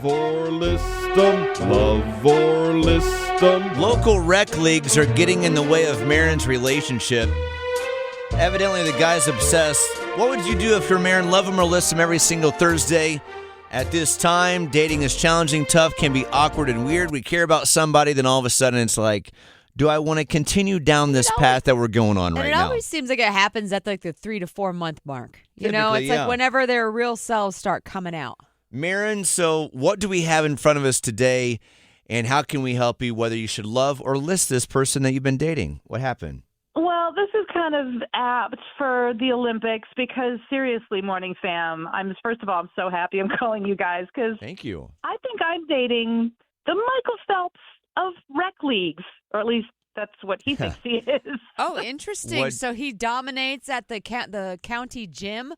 or list 'em, love or list 'em. Local rec leagues are getting in the way of Maren's relationship. Evidently, the guy's obsessed. What would you do if you're Maren? Love him or list him every single Thursday. At this time, dating is challenging, tough, can be awkward and weird. We care about somebody, then all of a sudden it's like, do I want to continue down this path that we're going on right now? It always seems like it happens at like the 3 to 4 month mark. You know, Typically, it's like whenever their real selves start coming out. Maren, so what do we have in front of us today, and how can we help you, whether you should love or list this person that you've been dating? What happened? Well, this is kind of apt for the Olympics because seriously, Morning Fam, first of all, I'm so happy I'm calling you guys because Thank you. I think I'm dating the Michael Phelps of rec leagues, or at least that's what he thinks he is. Oh, interesting. So he dominates at the county gym?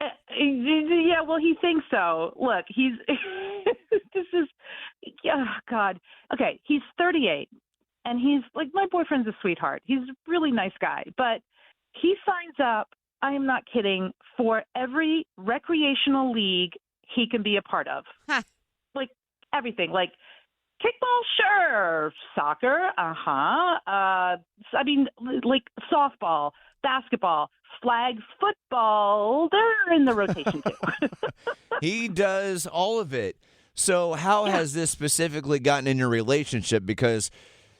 Yeah, well, he thinks so. Look, he's God. Okay, he's 38. And he's like, my boyfriend's a sweetheart. He's a really nice guy. But he signs up, I am not kidding, for every recreational league he can be a part of. Huh. Like everything. Like kickball, sure. Soccer, I mean, like softball, basketball, flags, football. They're in the rotation too. He does all of it. So how has this specifically gotten in your relationship? Because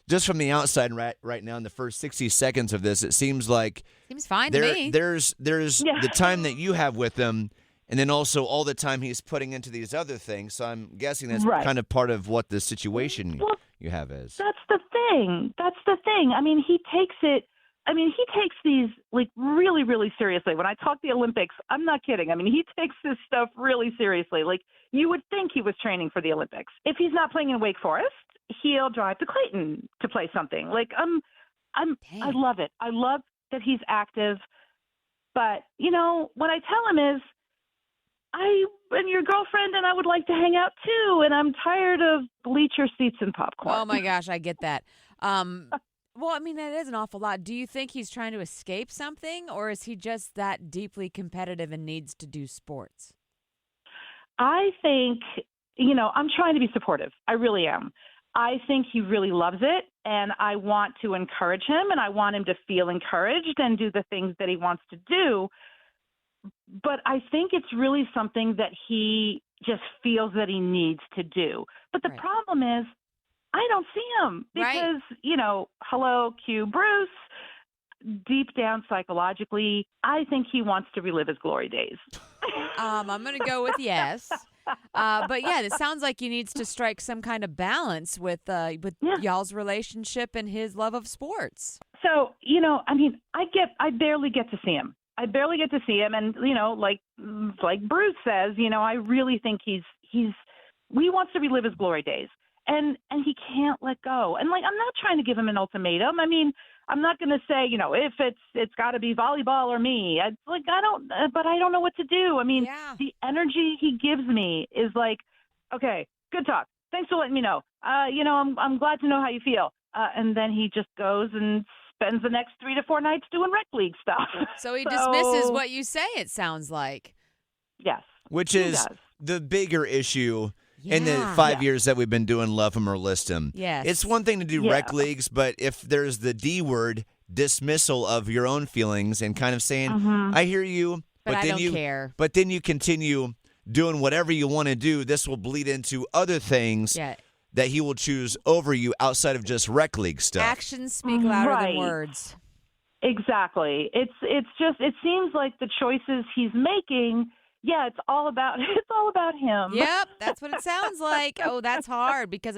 just from the outside right now in the first 60 seconds of this, it seems like fine to me. There's the time that you have with him, and then also all the time he's putting into these other things. So I'm guessing that's kind of part of what the situation you have is. That's the thing. I mean, he takes these like really, really seriously. When I talk the Olympics, I'm not kidding. I mean, he takes this stuff really seriously. Like you would think he was training for the Olympics. If he's not playing in Wake Forest, he'll drive to Clayton to play something. Like I love it. I love that he's active. But you know what I tell him is, I'm your girlfriend, and I would like to hang out too. And I'm tired of bleacher seats and popcorn. Oh my gosh, I get that. Well, I mean, that is an awful lot. Do you think he's trying to escape something, or is he just that deeply competitive and needs to do sports? I think, I'm trying to be supportive. I really am. I think he really loves it, and I want to encourage him, and I want him to feel encouraged and do the things that he wants to do. But I think it's really something that he just feels that he needs to do. But the problem is, I don't see him because, hello, Q Bruce, deep down psychologically, I think he wants to relive his glory days. I'm going to go with yes. But yeah, it sounds like he needs to strike some kind of balance with y'all's relationship and his love of sports. So, I barely get to see him. And, like Bruce says, I really think he wants to relive his glory days. And he can't let go. And I'm not trying to give him an ultimatum. I mean, I'm not going to say, if it's got to be volleyball or me. But I don't know what to do. I mean, the energy he gives me is like, okay, good talk. Thanks for letting me know. I'm glad to know how you feel. And then he just goes and spends the next 3 to 4 nights doing rec league stuff. So he dismisses what you say, it sounds like. Yes. Which is the bigger issue. In the 5 years that we've been doing Love Him or List Him. Yes. It's one thing to do rec leagues, but if there's the D word, dismissal of your own feelings and kind of saying, I hear you, but then I don't you care. But then you continue doing whatever you want to do, this will bleed into other things that he will choose over you outside of just rec league stuff. Actions speak louder than words. Exactly. It seems like the choices he's making, it's all about him. Yep, that's what it sounds like. Oh, that's hard because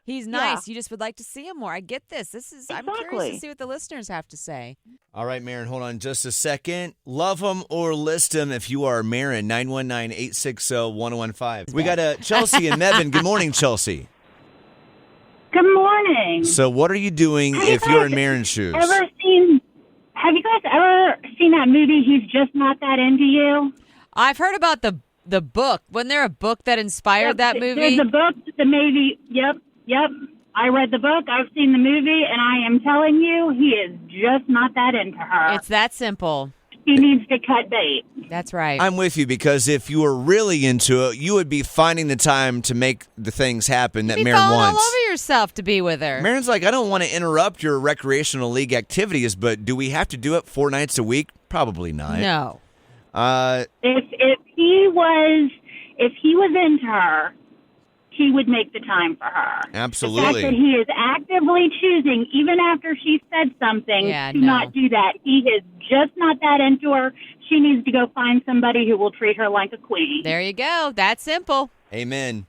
he's nice. You just would like to see him more. I get this. I'm curious to see what the listeners have to say. All right, Maren, hold on just a second. Love him or list him if you are Maren, 919-860-1015. We got Chelsea and Mevin. Good morning, Chelsea. Good morning. So what are you doing if you're in Maren's shoes? Have you guys ever seen that movie, He's Just Not That Into You? I've heard about the book. Wasn't there a book that inspired that movie? There's a book, the movie. Yep. I read the book. I've seen the movie, and I am telling you, he is just not that into her. It's that simple. he needs to cut bait. That's right. I'm with you because if you were really into it, you would be finding the time to make the things happen that You'd be Maren falling wants. all over yourself to be with her. Maren's like, I don't want to interrupt your recreational league activities, but do we have to do it 4 nights a week? Probably not. No. If he was into her, he would make the time for her. Absolutely. The fact that he is actively choosing, even after she said something, to not do that. He is just not that into her. She needs to go find somebody who will treat her like a queen. There you go. That's simple. Amen.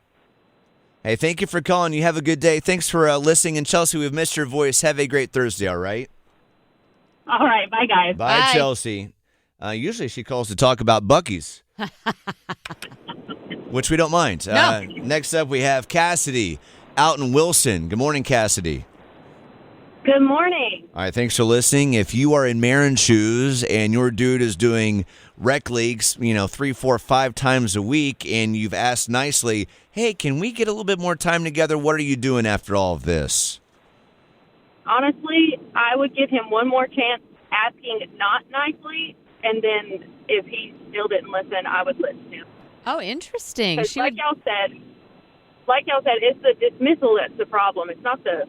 Hey, thank you for calling. You have a good day. Thanks for listening. And Chelsea, we've missed your voice. Have a great Thursday, all right? All right. Bye, guys. Bye. Chelsea. Usually she calls to talk about Buc-ee's, which we don't mind. No. Next up, we have Cassidy out in Wilson. Good morning, Cassidy. Good morning. All right, thanks for listening. If you are in Maren's shoes and your dude is doing rec leagues, 3, 4, 5 times a week, and you've asked nicely, hey, can we get a little bit more time together? What are you doing after all of this? Honestly, I would give him one more chance asking not nicely, and then if he still didn't listen, I would listen to him. Oh, interesting. Because like y'all said, it's the dismissal that's the problem. It's not the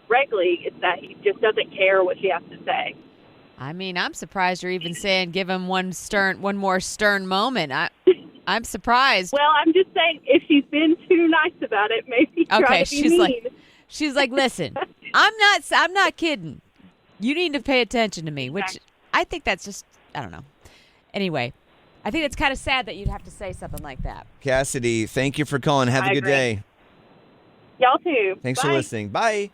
rec league. It's that he just doesn't care what she has to say. I mean, I'm surprised you're even saying give him one more stern moment. I'm surprised. Well, I'm just saying if she's been too nice about it, maybe try to be mean. She's like, listen, I'm not kidding. You need to pay attention to me, which I think that's just, I don't know. Anyway, I think it's kind of sad that you'd have to say something like that. Cassidy, thank you for calling. Have a good day. Y'all too. Thanks Bye. for listening. Bye.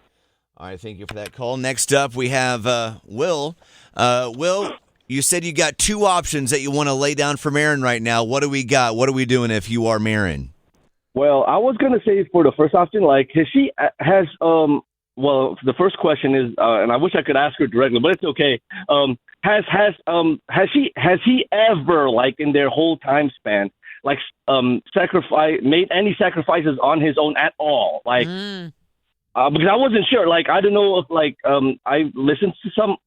All right, thank you for that call. Next up, we have Will. Will, you said you got 2 options that you want to lay down for Maren right now. What do we got? What are we doing if you are Maren? Well, I was going to say for the first option, like, well, the first question is, and I wish I could ask her directly, but it's okay. Has he ever, like, in their whole time span, like, made any sacrifices on his own at all? Like, because I wasn't sure. Like, I don't know if, like, I listened to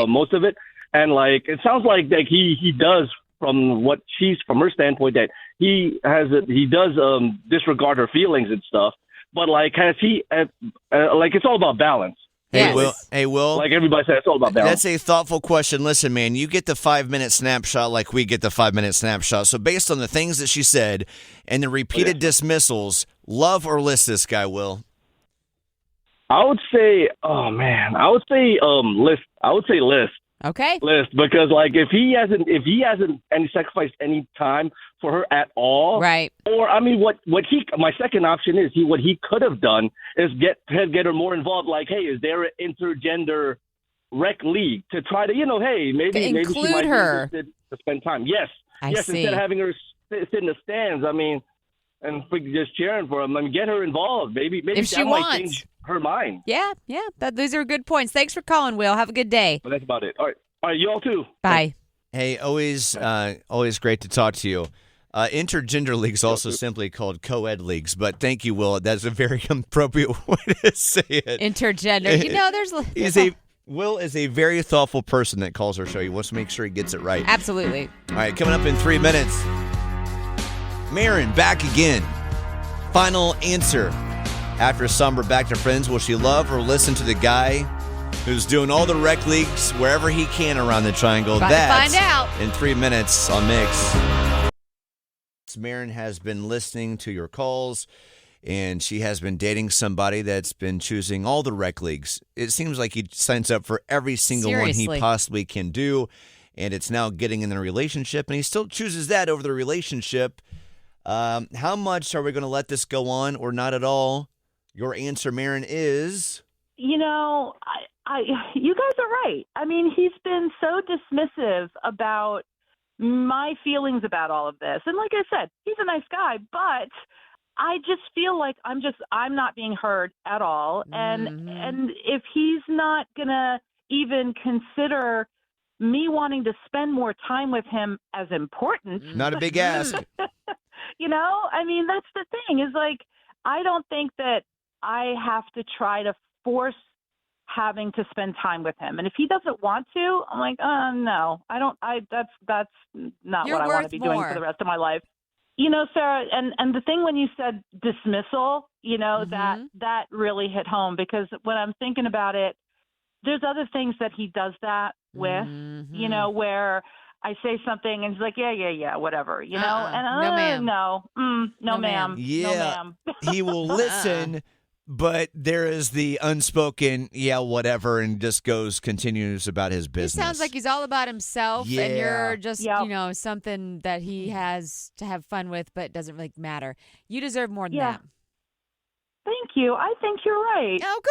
most of it, and, like, it sounds like he does from her standpoint that he does disregard her feelings and stuff. But, like, has he, like, it's all about balance. Yes. Hey, Will. Like everybody said, it's all about balance. That's a thoughtful question. Listen, man, you get the 5-minute snapshot like we get the 5-minute snapshot. So based on the things that she said and the repeated dismissals, love or list this guy, Will? I would say, list. I would say list. Okay. List, because, like, if he hasn't any sacrificed any time for her at all, right? Or I mean, my second option is what he could have done is get her more involved. Like, hey, is there an intergender rec league to try to, hey, maybe she might her be interested to spend time. Yes, I see. Instead of having her sit in the stands, I mean, and just cheering for him. I mean, get her involved. Maybe if she that wants. might change her mind. Yeah. Those are good points. Thanks for calling, Will. Have a good day. But that's about it. All right, you all too. Bye. Hey, always great to talk to you. Intergender leagues also simply called co-ed leagues, but thank you, Will. That's a very appropriate way to say it. Intergender. Will is a very thoughtful person that calls our show. He wants to make sure he gets it right. Absolutely. All right, coming up in 3 minutes, Maren back again. Final answer. After summer, back to friends. Will she love or listen to the guy who's doing all the rec leagues wherever he can around the triangle? About to find out. In 3 minutes on Mix. Maren has been listening to your calls, and she has been dating somebody that's been choosing all the rec leagues. It seems like he signs up for every single one he possibly can do, and it's now getting in a relationship, and he still chooses that over the relationship. How much are we going to let this go on or not at all? Your answer, Maren, is... You guys are right. I mean, he's been so dismissive about my feelings about all of this. And like I said, he's a nice guy, but I just feel like I'm not being heard at all. And if he's not going to even consider me wanting to spend more time with him as important. Not a big ask. I mean, that's the thing is, like, I don't think that I have to try to force having to spend time with him. And if he doesn't want to, I'm like, no, I don't. That's not You're what I want to worth be doing more. for the rest of my life. Sarah, and the thing when you said dismissal, that really hit home, because when I'm thinking about it, there's other things that he does that with, where I say something and he's like, yeah, whatever, and No, ma'am. no, ma'am. Yeah, No, ma'am. he will listen, but there is the unspoken, whatever, and just continues about his He business. sounds like he's all about himself, and Yeah. you're just, something that he has to have fun with, but it doesn't really matter. You deserve more than that. Thank you. I think you're right. Oh,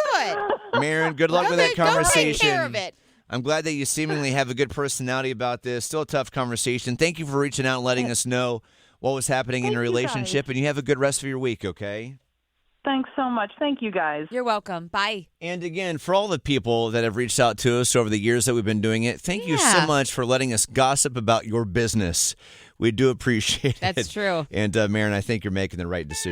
good. Maren, good luck with that Go conversation. take care of it. I'm glad that you seemingly have a good personality about this. Still a tough conversation. Thank you for reaching out and letting us know what was happening in your Thank you, relationship, guys. and you have a good rest of your week, okay? Thanks so much. Thank you, guys. You're welcome. Bye. And again, for all the people that have reached out to us over the years that we've been doing it, thank you so much for letting us gossip about your business. We do appreciate it. That's true. And Maren, I think you're making the right decision.